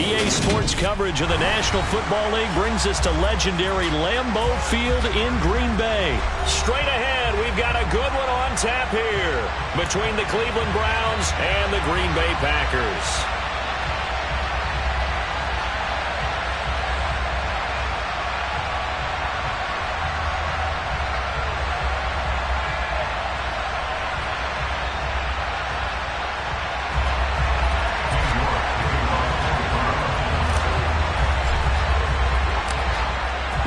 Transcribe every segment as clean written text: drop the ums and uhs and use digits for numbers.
EA Sports coverage of the National Football League brings us to legendary Lambeau Field in Green Bay. Straight ahead, we've got a good one on tap here between the Cleveland Browns and the Green Bay Packers.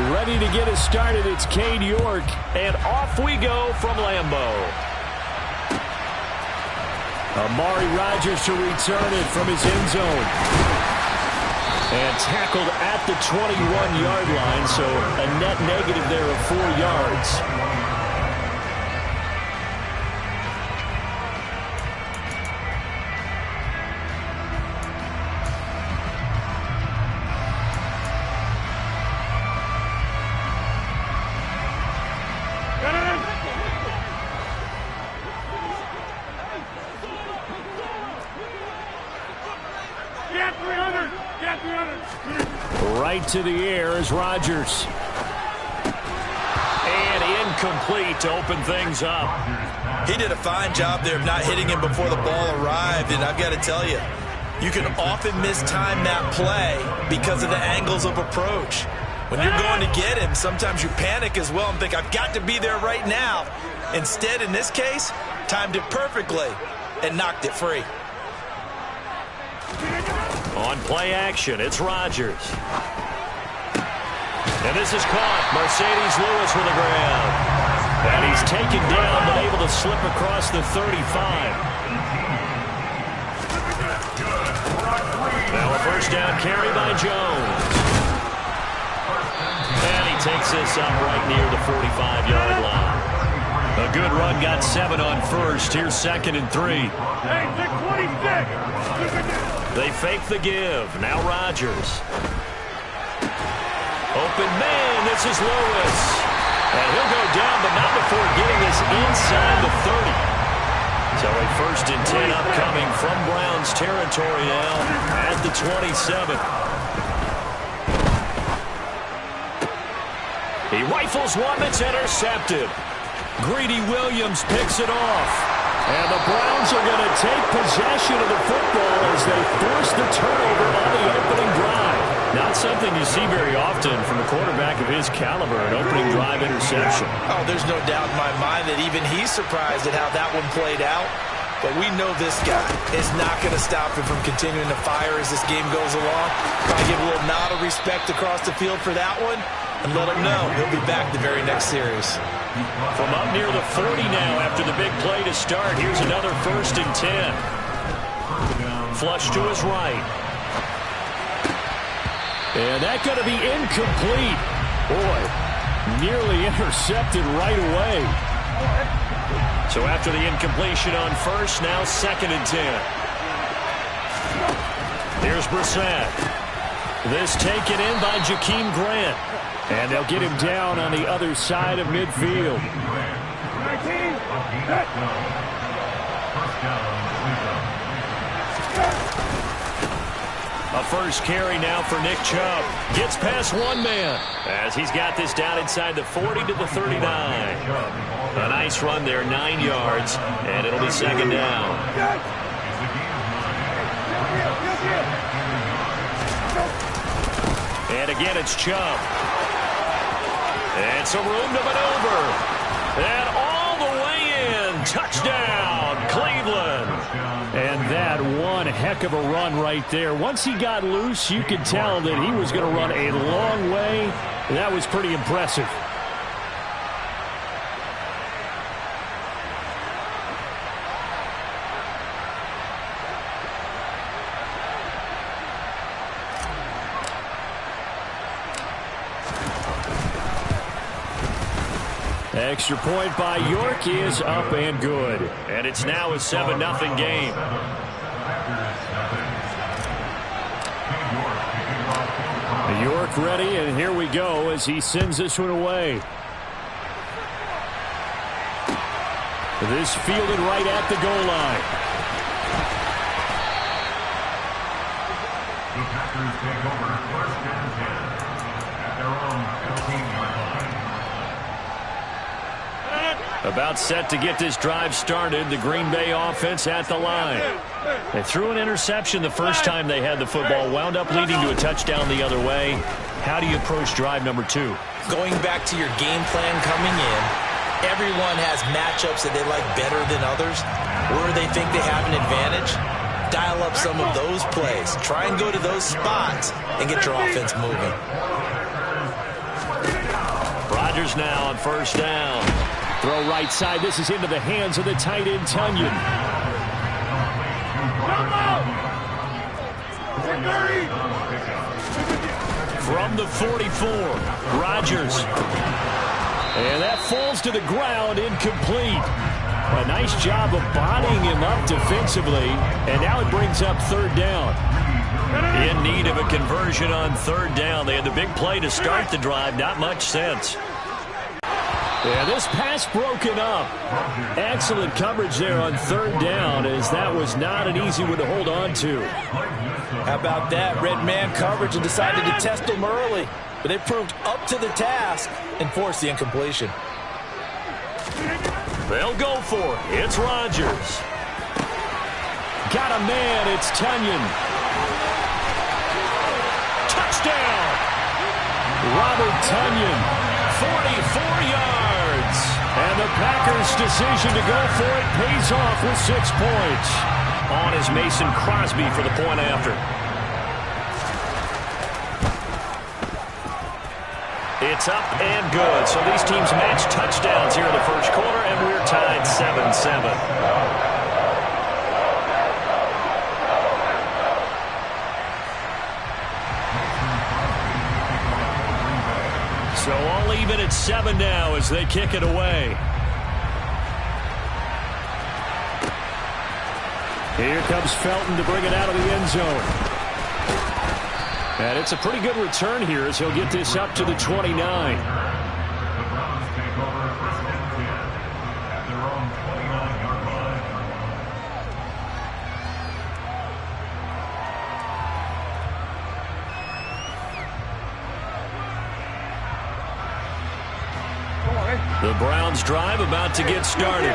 Ready to get us started, it's Cade York, and off we go from Lambeau. Amari Rodgers to return it from his end zone. And tackled at the 21-yard line, so a net negative there of 4 yards. Right to the air is Rodgers. And incomplete to open things up. He did a fine job there of not hitting him before the ball arrived, and I've got to tell you, you can often mistime that play because of the angles of approach. When you're going to get him, sometimes you panic as well and think, I've got to be there right now. Instead, in this case, timed it perfectly and knocked it free. On play action, it's Rodgers. And this is caught. Mercedes Lewis with a grab. And he's taken down, but able to slip across the 35. Now a first down carry by Jones. And he takes this up right near the 45-yard line. A good run, got 7 on first. Here's 2nd and 3. Hey, 26. They fake the give. Now Rodgers. Open man, this is Lewis. And he'll go down, but not before getting this inside the 30. So a 1st and 10 upcoming from Browns territory now at the 27. He rifles one that's intercepted. Greedy Williams picks it off. And the Browns are going to take possession of the football as they force the turnover on the opening drive. Not something you see very often from a quarterback of his caliber, an opening drive interception. Oh, there's no doubt in my mind that even he's surprised at how that one played out. But we know this guy is not going to stop him from continuing to fire as this game goes along. Probably give a little nod of respect across the field for that one and let him know he'll be back the very next series. From up near the 40 now after the big play to start, here's another 1st and 10. Flush to his right. And that's going to be incomplete. Boy, nearly intercepted right away. So after the incompletion on first, now 2nd and 10. Here's Brissett. This taken in by Jakeem Grant. And they'll get him down on the other side of midfield. A first carry now for Nick Chubb. Gets past one man as he's got this down inside the 40 to the 39. A nice run there, 9 yards, and it'll be 2nd down. And again, it's Chubb. And some room to maneuver. And all the way in. Touchdown, Cleveland. And that one heck of a run right there. Once he got loose, you could tell that he was going to run a long way. That was pretty impressive. Extra point by York is up and good. And it's now a 7-0 game. York ready, and here we go as he sends this one away. This fielded right at the goal line. About set to get this drive started, the Green Bay offense at the line. They threw an interception the first time they had the football, wound up leading to a touchdown the other way. How do you approach drive number 2? Going back to your game plan coming in, everyone has matchups that they like better than others, or they think they have an advantage. Dial up some of those plays. Try and go to those spots and get your offense moving. Rodgers now on first down. Throw right side. This is into the hands of the tight end, Tunyon. From the 44, Rodgers. And that falls to the ground, incomplete. A nice job of bodying him up defensively, and now it brings up third down. In need of a conversion on third down. They had the big play to start the drive. Not much sense. Yeah, this pass broken up. Excellent coverage there on third down, as that was not an easy one to hold on to. How about that? Red man coverage and decided to test them early. But they proved up to the task and forced the incompletion. They'll go for it. It's Rodgers. Got a man. It's Tunyon. Touchdown! Robert Tunyon, 44 yards. And the Packers' decision to go for it pays off with 6 points. On is Mason Crosby for the point after. It's up and good. So these teams match touchdowns here in the first quarter, and we're tied 7-7. So all even at 7 now as they kick it away. Here comes Felton to bring it out of the end zone. And it's a pretty good return here as he'll get this up to the 29. The Browns drive about to get started.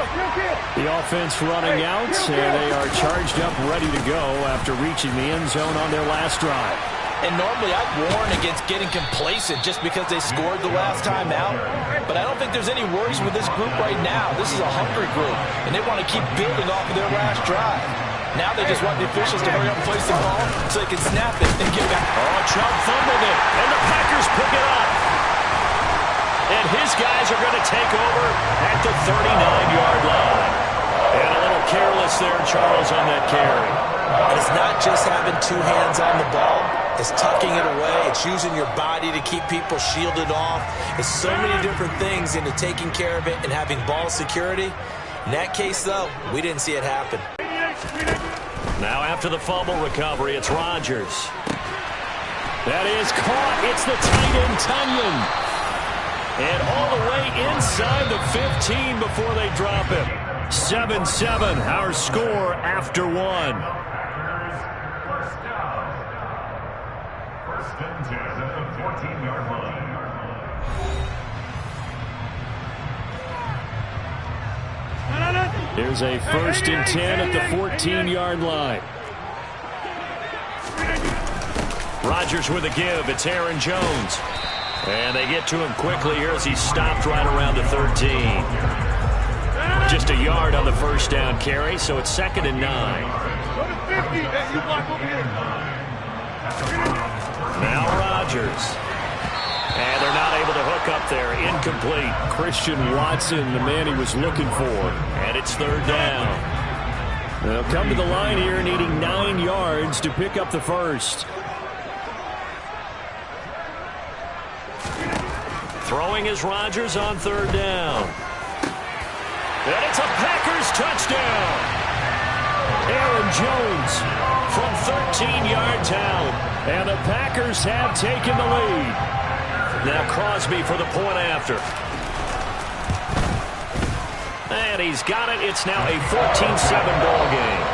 The offense running out, and they are charged up, ready to go after reaching the end zone on their last drive. And normally I'd warn against getting complacent just because they scored the last time out. But I don't think there's any worries with this group right now. This is a hungry group, and they want to keep building off of their last drive. Now they just want the officials to hurry up and place the ball so they can snap it and get back. Oh, Chubb fumbled it, and the Packers pick it up. And his guys are going to take over at the 39-yard line. And a little careless there, Charles, on that carry. It's not just having 2 hands on the ball. It's tucking it away. It's using your body to keep people shielded off. It's so many different things into taking care of it and having ball security. In that case, though, we didn't see it happen. Now after the fumble recovery, it's Rodgers. That is caught. It's the tight end, Tunyon. And all the way inside the 15 before they drop him. 7-7, our score after 1. First and 10 at the 14-yard line. Here's a first and 10 at the 14-yard line. Rodgers with a give. It's Aaron Jones. And they get to him quickly here as he's stopped right around the 13. Just a yard on the first down carry, so it's 2nd and 9. Now Rodgers. And they're not able to hook up there. Incomplete. Christian Watson, the man he was looking for. And it's 3rd down. They'll come to the line here needing 9 yards to pick up the first. Throwing is Rodgers on 3rd down. And it's a Packers touchdown. Aaron Jones from 13 yards out. And the Packers have taken the lead. Now Crosby for the point after. And he's got it. It's now a 14-7 ball game.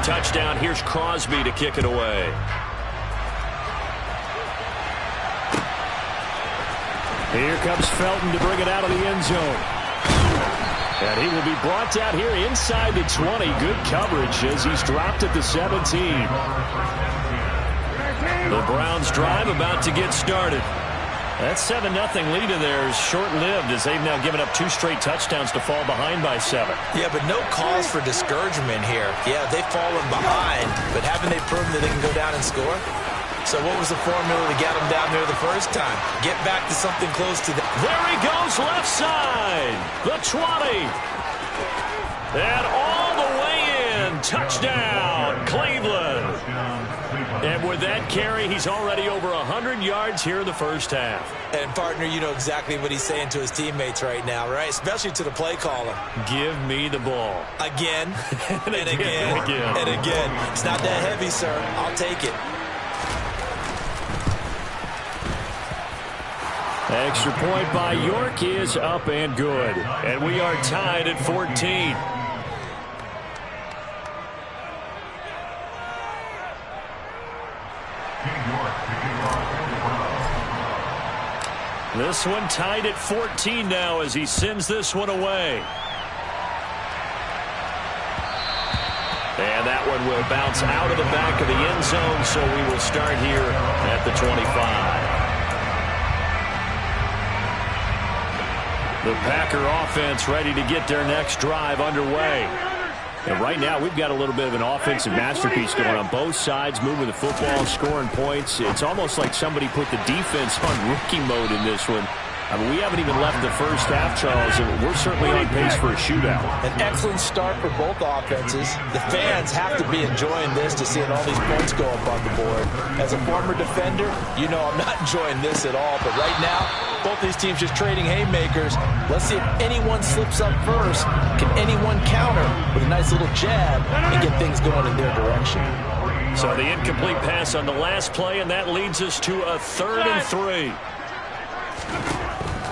touchdown. Here's Crosby to kick it away. Here comes Felton to bring it out of the end zone. And he will be brought down here inside the 20. Good coverage as he's dropped at the 17. The Browns drive about to get started. That 7-0 lead of theirs short-lived as they've now given up 2 straight touchdowns to fall behind by 7. Yeah, but no cause for discouragement here. Yeah, they've fallen behind, but haven't they proven that they can go down and score? So what was the formula to get them down there the first time? Get back to something close to that. There he goes, left side. The 20. And all the way in. Touchdown, Cleveland. And with that carry, he's already over 100 yards here in the first half. And, partner, you know exactly what he's saying to his teammates right now, right? Especially to the play caller. Give me the ball. Again, and again, and again. It's not that heavy, sir. I'll take it. Extra point by York is up and good. And we are tied at 14. This one tied at 14 now as he sends this one away. And that one will bounce out of the back of the end zone, so we will start here at the 25. The Packer offense ready to get their next drive underway. And right now, we've got a little bit of an offensive masterpiece going on both sides, moving the football, scoring points. It's almost like somebody put the defense on rookie mode in this one. I mean, we haven't even left the first half, Charles, and we're certainly on pace for a shootout. An excellent start for both offenses. The fans have to be enjoying this to seeing all these points go up on the board. As a former defender, you know I'm not enjoying this at all. But right now, both these teams just trading haymakers. Let's see if anyone slips up first. Can anyone counter with a nice little jab and get things going in their direction? So the incomplete pass on the last play, and that leads us to a 3rd and 3.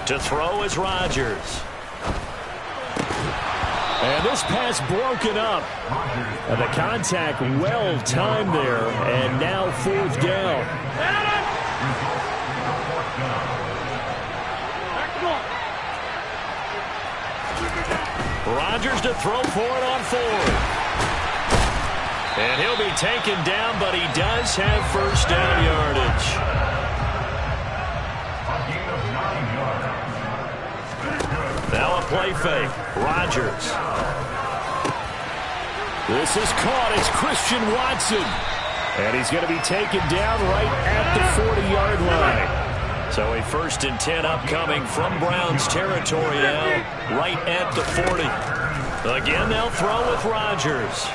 To throw is Rodgers. And this pass broken up. And the contact well timed there. And now 4th down. Rodgers to throw for it on 4th. And he'll be taken down, but he does have first down yardage. Now a play fake. Rodgers. This is caught. It's Christian Watson. And he's going to be taken down right at the 40-yard line. So a 1st and 10 upcoming from Browns territory now, right at the 40. Again, they'll throw with Rodgers.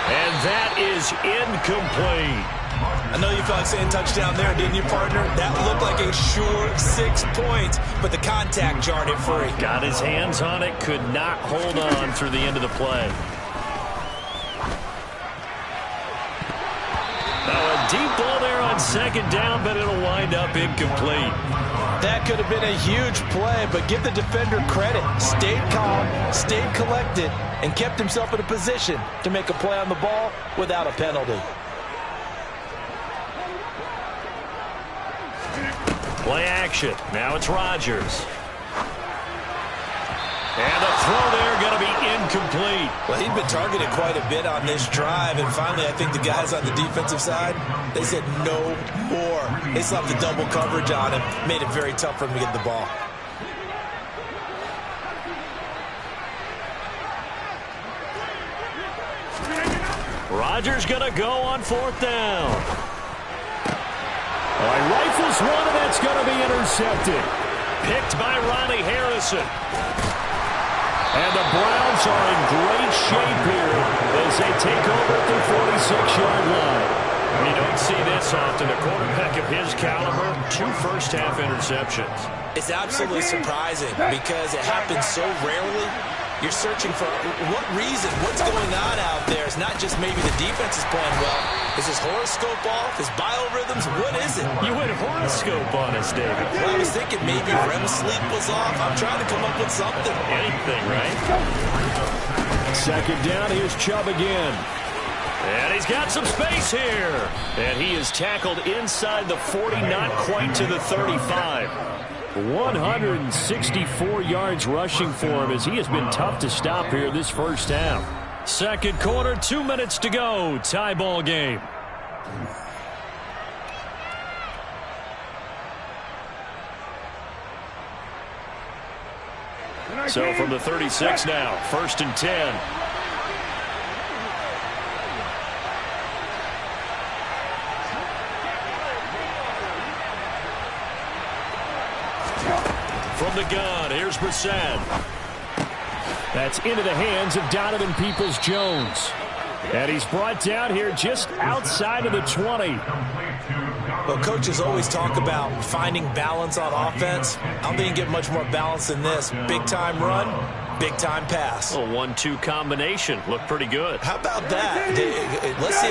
And that is incomplete. I know you felt like saying touchdown there, didn't you, partner? That looked like a sure 6 points, but the contact jarred it free. Got his hands on it, could not hold on through the end of the play. Now a deep ball there on 2nd down, but it'll wind up incomplete. That could have been a huge play, but give the defender credit. Stayed calm, stayed collected, and kept himself in a position to make a play on the ball without a penalty. Play action. Now it's Rodgers. And the throw there going to be incomplete. Well, he'd been targeted quite a bit on this drive, and finally I think the guys on the defensive side, they said no more. They slapped the double coverage on him, made it very tough for him to get the ball. Rodgers going to go on 4th down. All right, rifles one, and that's going to be intercepted. Picked by Ronnie Harrison. And the Browns are in great shape here as they take over at the 46-yard line. You don't see this often. A quarterback of his caliber, 2 first-half interceptions. It's absolutely surprising because it happens so rarely. You're searching for what reason, what's going on out there. It's not just maybe the defense is playing well. Is his horoscope off? His biorhythms? What is it? You went horoscope on us, David. Well, I was thinking maybe REM sleep was off. I'm trying to come up with something. Anything, right? Second down, here's Chubb again. And he's got some space here. And he is tackled inside the 40, not quite to the 35. 164 yards rushing for him as he has been tough to stop here this first half. Second quarter, 2 minutes to go. Tie ball game. So from the 36 now, 1st and 10. From the gun, here's Brissett. That's into the hands of Donovan Peoples-Jones. And he's brought down here just outside of the 20. Well, coaches always talk about finding balance on offense. I don't think you get much more balance than this. Big-time run, big-time pass. A 1-2 combination. Looked pretty good. How about that? Let's see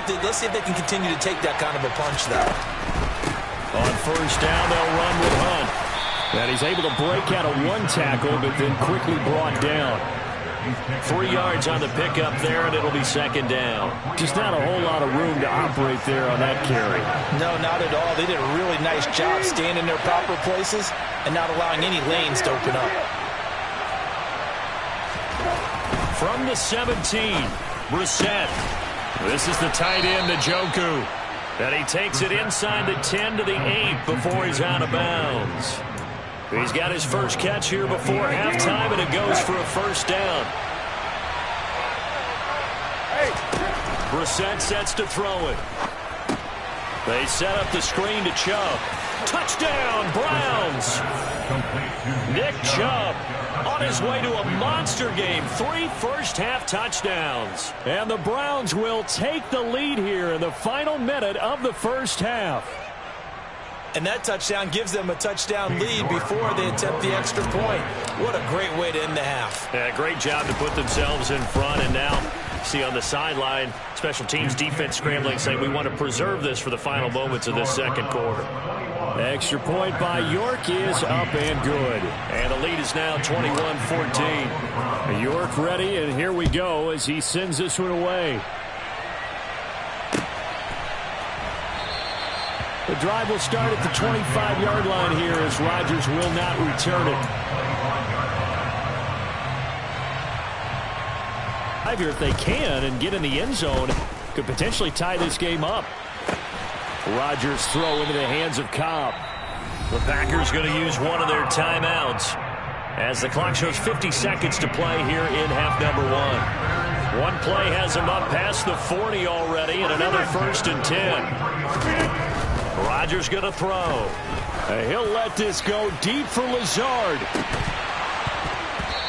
if they can continue to take that kind of a punch, though. On first down, they'll run with Hunt. And he's able to break out of one tackle, but then quickly brought down. 3 yards on the pickup there, and it'll be second down. Just not a whole lot of room to operate there on that carry. No, not at all. They did a really nice job staying in their proper places and not allowing any lanes to open up. From the 17, Brissett. This is the tight end, Njoku. And he takes it inside the 10 to the 8 before he's out of bounds. He's got his first catch here before halftime, and it goes for a first down. Brissett sets to throw it. They set up the screen to Chubb. Touchdown, Browns! Nick Chubb on his way to a monster game. 3 first-half touchdowns. And the Browns will take the lead here in the final minute of the first half. And that touchdown gives them a touchdown lead before they attempt the extra point. What a great way to end the half. Yeah, great job to put themselves in front. And now, see on the sideline, special teams defense scrambling, saying we want to preserve this for the final moments of this second quarter. Extra point by York is up and good. And the lead is now 21-14. York ready, and here we go as he sends this one away. The drive will start at the 25-yard line here as Rodgers will not return it. Here if they can and get in the end zone, could potentially tie this game up. Rodgers throw into the hands of Cobb. The Packers going to use one of their timeouts as the clock shows 50 seconds to play here in half number 1. One play has them up past the 40 already, and another 1st and 10. Rodgers going to throw. He'll let this go deep for Lazard.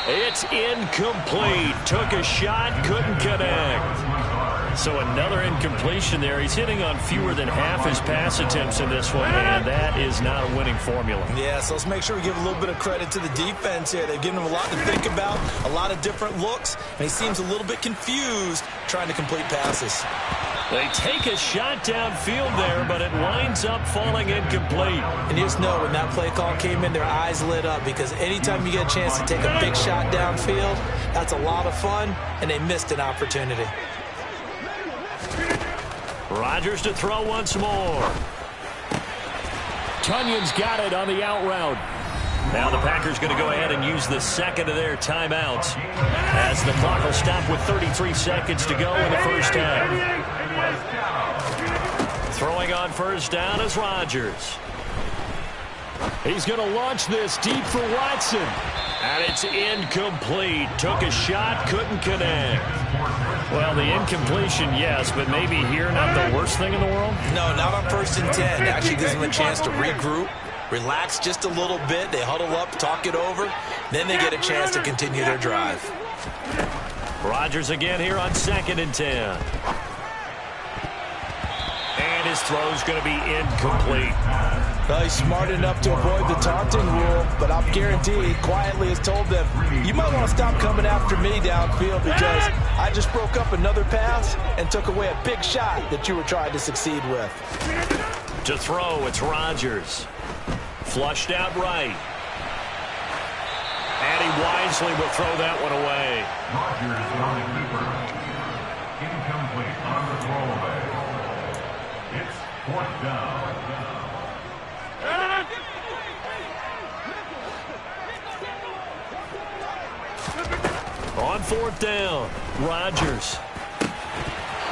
It's incomplete. Took a shot, couldn't connect. So another incompletion there. He's hitting on fewer than half his pass attempts in this one, and that is not a winning formula. Yeah, so let's make sure we give a little bit of credit to the defense here. They've given him a lot to think about, a lot of different looks, and he seems a little bit confused trying to complete passes. They take a shot downfield there, but it winds up falling incomplete. And you just know when that play call came in, their eyes lit up because anytime you get a chance to take a big shot downfield, that's a lot of fun, and they missed an opportunity. Rodgers to throw once more. Tunyon's got it on the out route. Now the Packers going to go ahead and use the second of their timeouts as the clock will stop with 33 seconds to go in the first half. Throwing on first down is Rodgers. He's going to launch this deep for Watson. And it's incomplete. Took a shot, couldn't connect. Well, the incompletion, yes, but maybe here not the worst thing in the world? No, not on 1st and 10. It actually gives them a chance to regroup, relax just a little bit. They huddle up, talk it over. Then they get a chance to continue their drive. Rodgers again here on 2nd and 10. And his throw's going to be incomplete. Well, he's smart enough to avoid the taunting rule, but I'm guaranteed he quietly has told them, you might want to stop coming after me downfield because I just broke up another pass and took away a big shot that you were trying to succeed with. To throw, it's Rodgers. Flushed out right. And he wisely will throw that one away. Rodgers on the keeper. Incomplete on the throwaway. It's 4th down. On 4th down, Rodgers.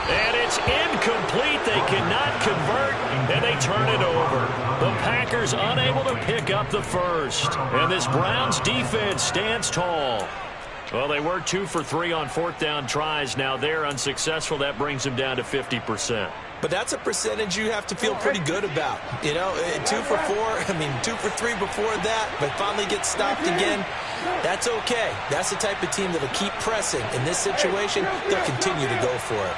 And it's incomplete. They cannot convert, and they turn it over. The Packers unable to pick up the first. And this Browns defense stands tall. Well, they were 2 for 3 on 4th down tries. Now they're unsuccessful. That brings them down to 50%. But that's a percentage you have to feel pretty good about. You know, 2 for 4, 2 for 3 before that, but finally get stopped again. That's okay. That's the type of team that'll keep pressing. In this situation, they'll continue to go for it.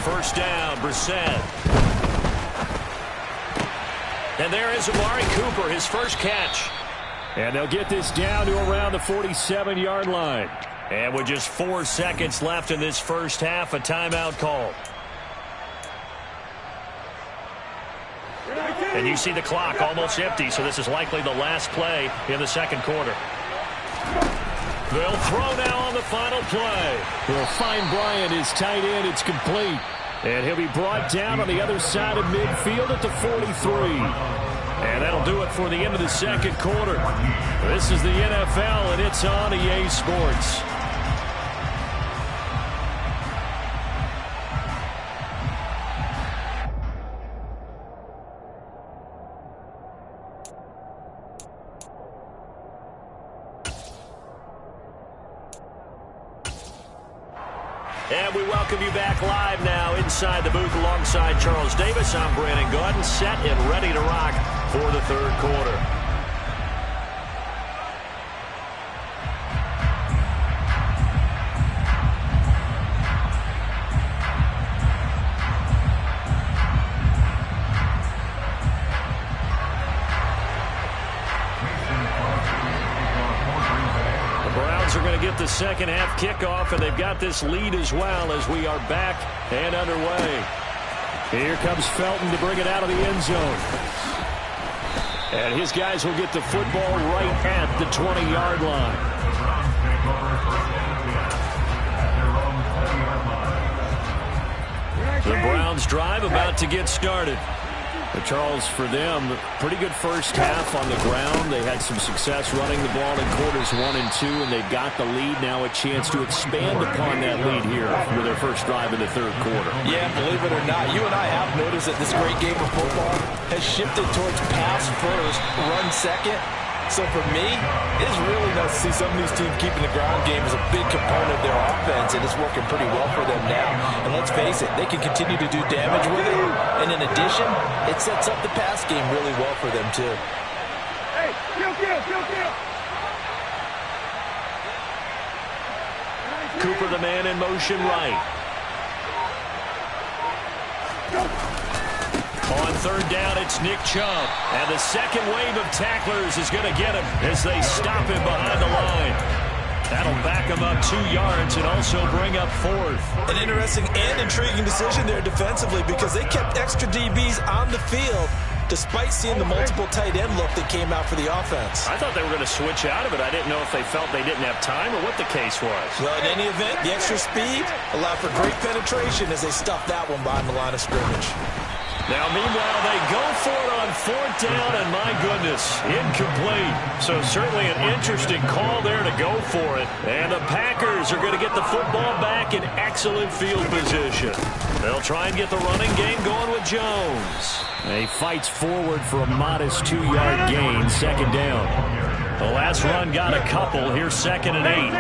First down, Brissett. And there is Amari Cooper, his first catch. And they'll get this down to around the 47-yard line. And with just 4 seconds left in this first half, a timeout call. And you see the clock almost empty, so this is likely the last play in the second quarter. They'll throw now on the final play. They'll find Bryant, his tight end. It's complete. And he'll be brought down on the other side of midfield at the 43. And that'll do it for the end of the second quarter. This is the NFL, and it's on EA Sports. And we welcome you back live now inside the booth alongside Charles Davis. I'm Brandon Gaudin, set and ready to rock for the third quarter. Get the second half kickoff, and they've got this lead as well as we are back and underway. Here comes Felton to bring it out of the end zone. And his guys will get the football right at the 20-yard line. The Browns drive about to get started. But Charles, for them, pretty good first half on the ground. They had some success running the ball in quarters 1 and 2, and they've got the lead now, a chance to expand upon that lead here with their first drive in the third quarter. Yeah, believe it or not, you and I have noticed that this great game of football has shifted towards pass first, run second. So for me, it's really nice to see some of these teams keeping the ground game as a big component of their offense, and it's working pretty well for them now. And let's face it, they can continue to do damage with it. And in addition, it sets up the pass game really well for them too. Hey, kill. Cooper, the man in motion right. On third down, it's Nick Chubb. And the second wave of tacklers is going to get him as they stop him behind the line. That'll back him up 2 yards and also bring up fourth. An interesting and intriguing decision there defensively because they kept extra DBs on the field despite seeing the multiple tight end look that came out for the offense. I thought they were going to switch out of it. I didn't know if they felt they didn't have time or what the case was. Well, in any event, the extra speed allowed for great penetration as they stuffed that one behind the line of scrimmage. Now, meanwhile, they go for it on fourth down, and my goodness, incomplete. So certainly an interesting call there to go for it. And the Packers are going to get the football back in excellent field position. They'll try and get the running game going with Jones. And he fights forward for a modest 2-yard gain, second down. The last run got a couple. Here's 2nd and 8.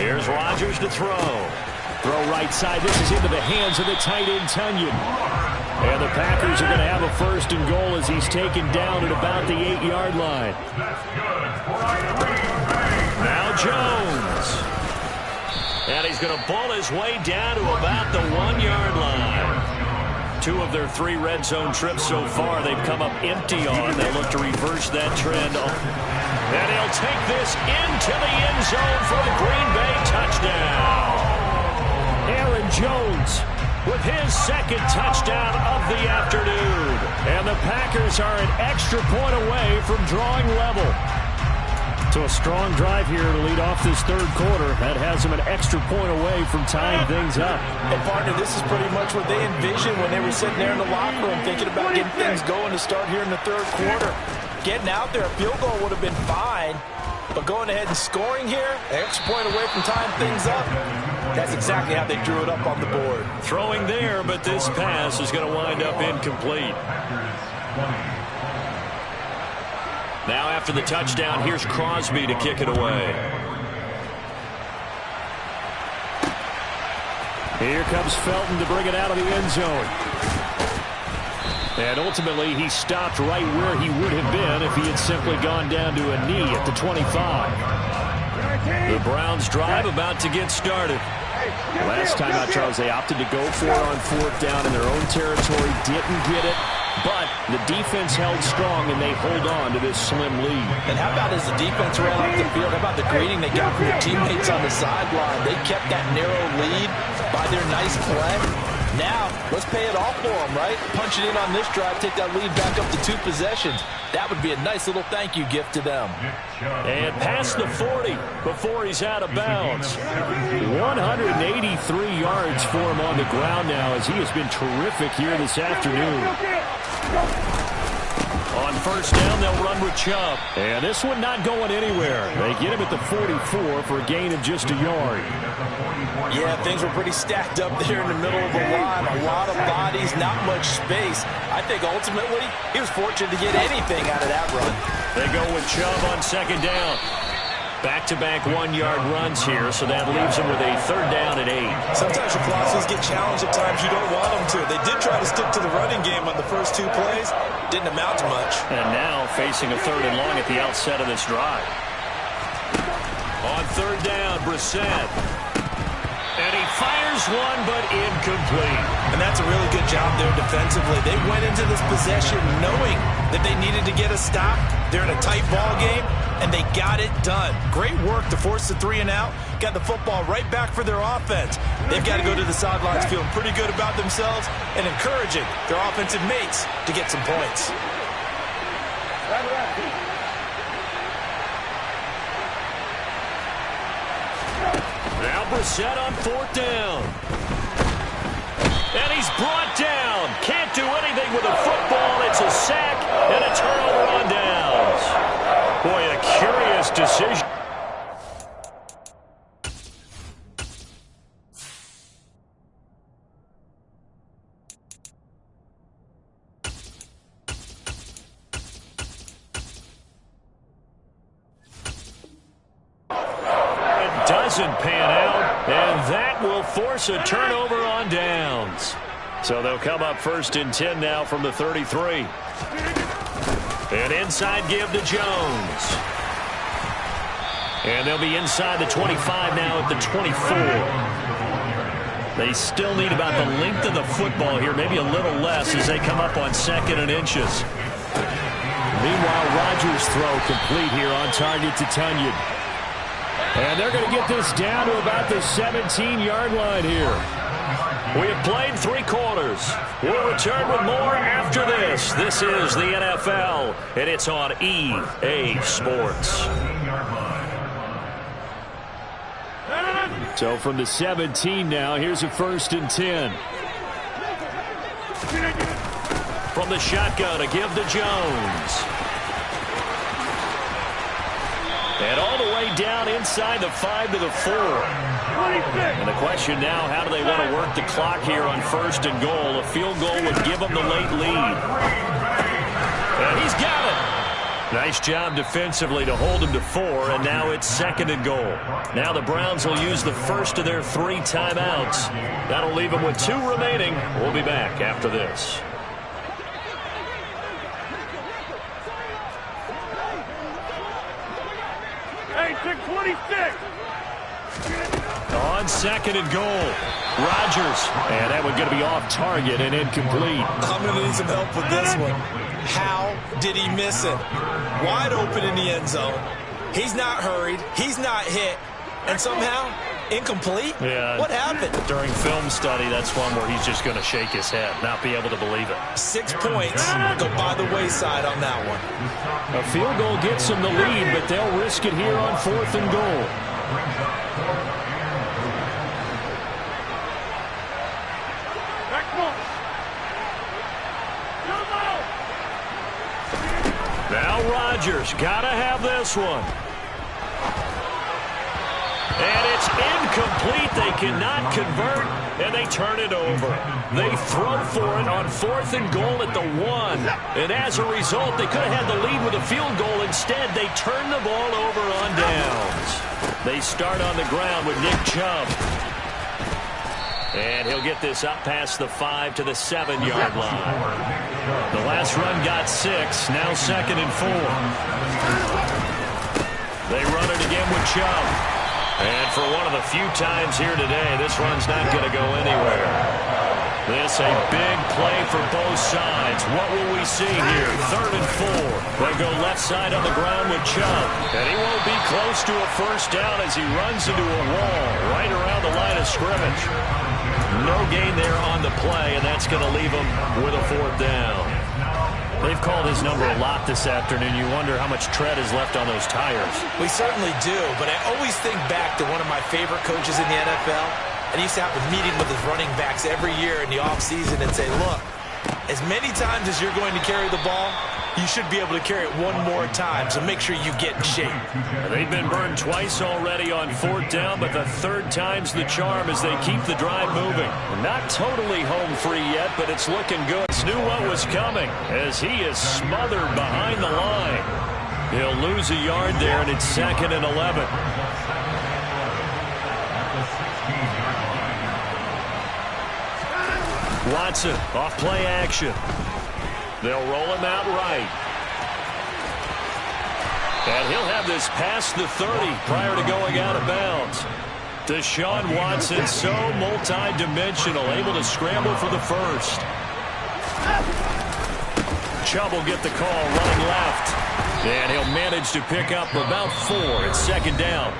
Here's Rodgers to throw. Throw right side. This is into the hands of the tight end, Tunyon. And the Packers are going to have a 1st and goal as he's taken down at about the 8-yard line. Now Jones. And he's going to ball his way down to about the 1-yard line. 2 of their 3 red zone trips so far they've come up empty on. They'll look to reverse that trend. And he'll take this into the end zone for a Green Bay touchdown. Aaron Jones with his second touchdown of the afternoon. And the Packers are an extra point away from drawing level. So a strong drive here to lead off this third quarter. That has them an extra point away from tying things up. And, partner, this is pretty much what they envisioned when they were sitting there in the locker room thinking about getting things going to start here in the third quarter. Getting out there, a field goal would have been fine. But going ahead and scoring here, an extra point away from tying things up, that's exactly how they drew it up on the board. Throwing there, but this pass is going to wind up incomplete. Now after the touchdown, here's Crosby to kick it away. Here comes Felton to bring it out of the end zone. And ultimately, he stopped right where he would have been if he had simply gone down to a knee at the 25. The Browns drive about to get started. Last time out, Charles, they opted to go for it on fourth down in their own territory. Didn't get it. But the defense held strong, and they hold on to this slim lead. And how about as the defense ran off the field, how about the greeting they got from their teammates on the sideline? They kept that narrow lead by their nice play. Now, let's pay it off for them, right? Punch it in on this drive, take that lead back up to 2 possessions. That would be a nice little thank you gift to them. And past the 40 before he's out of bounds. 183 yards for him on the ground now as he has been terrific here this afternoon. On first down, they'll run with Chubb. And this one not going anywhere. They get him at the 44 for a gain of just a yard. Yeah, things were pretty stacked up there in the middle of the line. A lot of bodies, not much space. I think ultimately he was fortunate to get anything out of that run. They go with Chubb on second down. Back-to-back 1-yard runs here, so that leaves them with a third down and 8. Sometimes your philosophies get challenged at times you don't want them to. They did try to stick to the running game on the first 2 plays. Didn't amount to much. And now facing a third and long at the outset of this drive. On third down, Brissett. And he fires one, but incomplete. And that's a really good job there defensively. They went into this possession knowing that they needed to get a stop. They're in a tight ball game, and they got it done. Great work to force the 3 and out. Got the football right back for their offense. They've got to go to the sidelines feeling pretty good about themselves and encouraging their offensive mates to get some points. Now Brissett on fourth down. And he's brought down. Can't do anything with a football. It's a sack and a turnover on downs. Boy, a curious decision. Doesn't pan out, and that will force a turnover on downs. So they'll come up first and 10 now from the 33. And inside give to Jones. And they'll be inside the 25 now at the 24. They still need about the length of the football here, maybe a little less as they come up on second and inches. Meanwhile, Rodgers' throw complete here on target to Tunyon. And they're going to get this down to about the 17-yard line here. We have played 3 quarters. We'll return with more after this. This is the NFL, and it's on EA Sports. So from the 17 now, here's a first and 10. From the shotgun, a give to Jones. And all the way down inside the 5 to the 4. And the question now, how do they want to work the clock here on first and goal? A field goal would give them the late lead. And he's got it. Nice job defensively to hold him to 4, and now it's second and goal. Now the Browns will use the first of their 3 timeouts. That'll leave them with 2 remaining. We'll be back after this. On second and goal, Rodgers, and that one going to be off target and incomplete. I'm going to need some help with this one. How did he miss it? Wide open in the end zone. He's not hurried. He's not hit. And somehow Incomplete? Yeah. What happened? During film study, that's one where he's just going to shake his head, not be able to believe it. 6 points go by the wayside on that one. A field goal gets them the lead, but they'll risk it here on 4th and goal. Now Rodgers, gotta have this one. And it's incomplete. They cannot convert, and they turn it over. They throw for it on 4th and goal at the 1. And as a result, they could have had the lead with a field goal. Instead, they turn the ball over on downs. They start on the ground with Nick Chubb. And he'll get this up past the 5 to the 7-yard line. The last run got 6, now 2nd and 4. They run it again with Chubb. And for one of the few times here today, this run's not going to go anywhere. This a big play for both sides. What will we see here? 3rd and 4. They'll go left side on the ground with Chubb. And he won't be close to a first down as he runs into a wall right around the line of scrimmage. No gain there on the play, and that's going to leave him with a 4th down. They've called his number a lot this afternoon. You wonder how much tread is left on those tires. We certainly do, but I always think back to one of my favorite coaches in the NFL. And he used to have a meeting with his running backs every year in the offseason and say, look, as many times as you're going to carry the ball, you should be able to carry it one more time, so make sure you get in shape. They've been burned twice already on 4th down, but the 3rd time's the charm as they keep the drive moving. Not totally home free yet, but it's looking good. Knew what was coming as he is smothered behind the line. He'll lose a yard there, and it's 2nd and 11. Watson, off play action. They'll roll him out right. And he'll have this past the 30 prior to going out of bounds. Deshaun Watson, so multi-dimensional, able to scramble for the first. Chubb will get the call running left. And he'll manage to pick up about 4. It's 2nd down.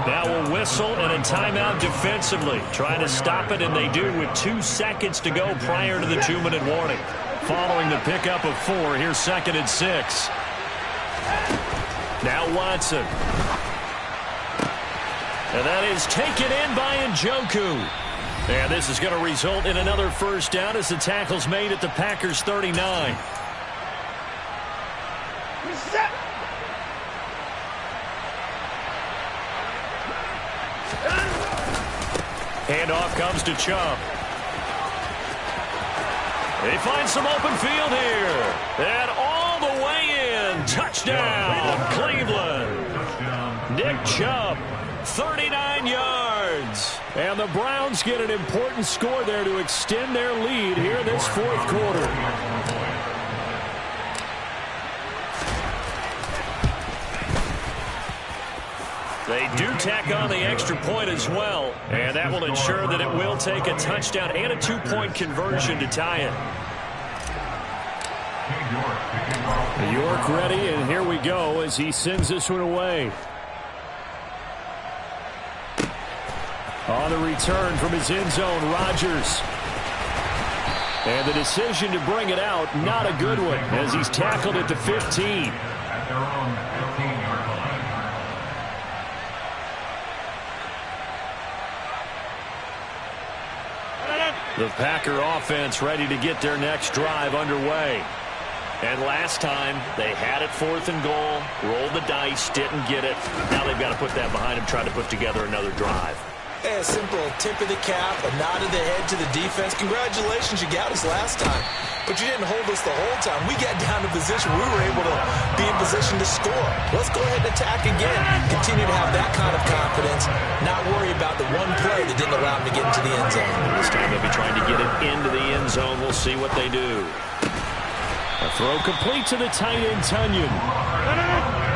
Now a whistle and a timeout defensively. Trying to stop it, and they do with 2 seconds to go prior to the 2-minute warning. Following the pickup of 4, here's 2nd and 6. Now Watson. And that is taken in by Njoku. And this is going to result in another first down as the tackle's made at the Packers' 39. Handoff comes to Chubb. They find some open field here. And all the way in. Touchdown, Cleveland. Nick Chubb, 39 yards. And the Browns get an important score there to extend their lead here in this 4th quarter. They do tack on the extra point as well, and that will ensure that it will take a touchdown and a 2-point conversion to tie it. York ready, and here we go as he sends this one away. On the return from his end zone, Rodgers. And the decision to bring it out, not a good one, as he's tackled at the 15. At their own 15-yard line. The Packer offense ready to get their next drive underway. And last time, they had it 4th and goal, rolled the dice, didn't get it. Now they've got to put that behind them, try to put together another drive. Hey, a simple tip of the cap, a nod of the head to the defense. Congratulations, you got us last time. But you didn't hold us the whole time. We got down to position. We were able to be in position to score. Let's go ahead and attack again. Continue to have that kind of confidence. Not worry about the one play that didn't allow them to get into the end zone. This time they'll be trying to get it into the end zone. We'll see what they do. A throw complete to the tight end, Tunyon.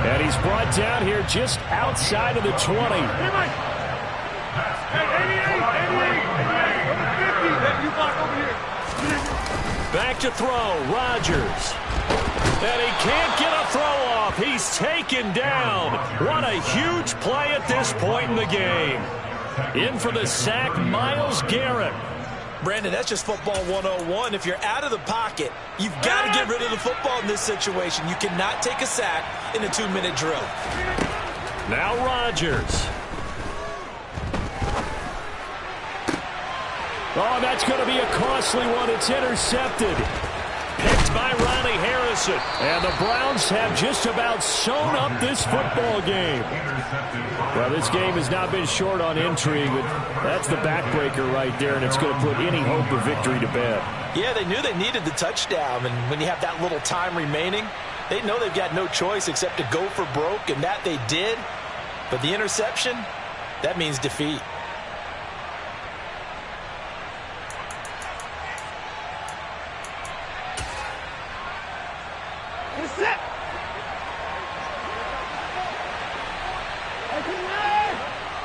And he's brought down here just outside of the 20. Back to throw, Rodgers. And he can't get a throw off. He's taken down. What a huge play at this point in the game. In for the sack, Myles Garrett. Brandon, that's just football 101. If you're out of the pocket, you've got to get rid of the football in this situation. You cannot take a sack in a 2-minute drill. Now Rodgers. Oh, that's going to be a costly one. It's intercepted. Picked by Ronnie Harrison. And the Browns have just about sewn up this football game. Well, this game has not been short on intrigue, but that's the backbreaker right there, and it's going to put any hope of victory to bed. Yeah, they knew they needed the touchdown, and when you have that little time remaining, they know they've got no choice except to go for broke, and that they did. But the interception, that means defeat.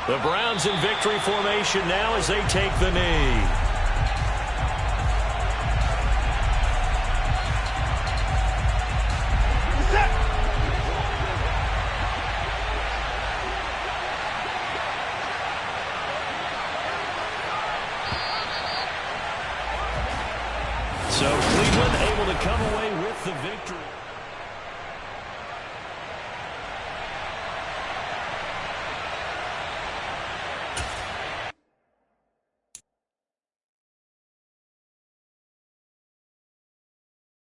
The Browns in victory formation now as they take the knee. So Cleveland able to come away with the victory.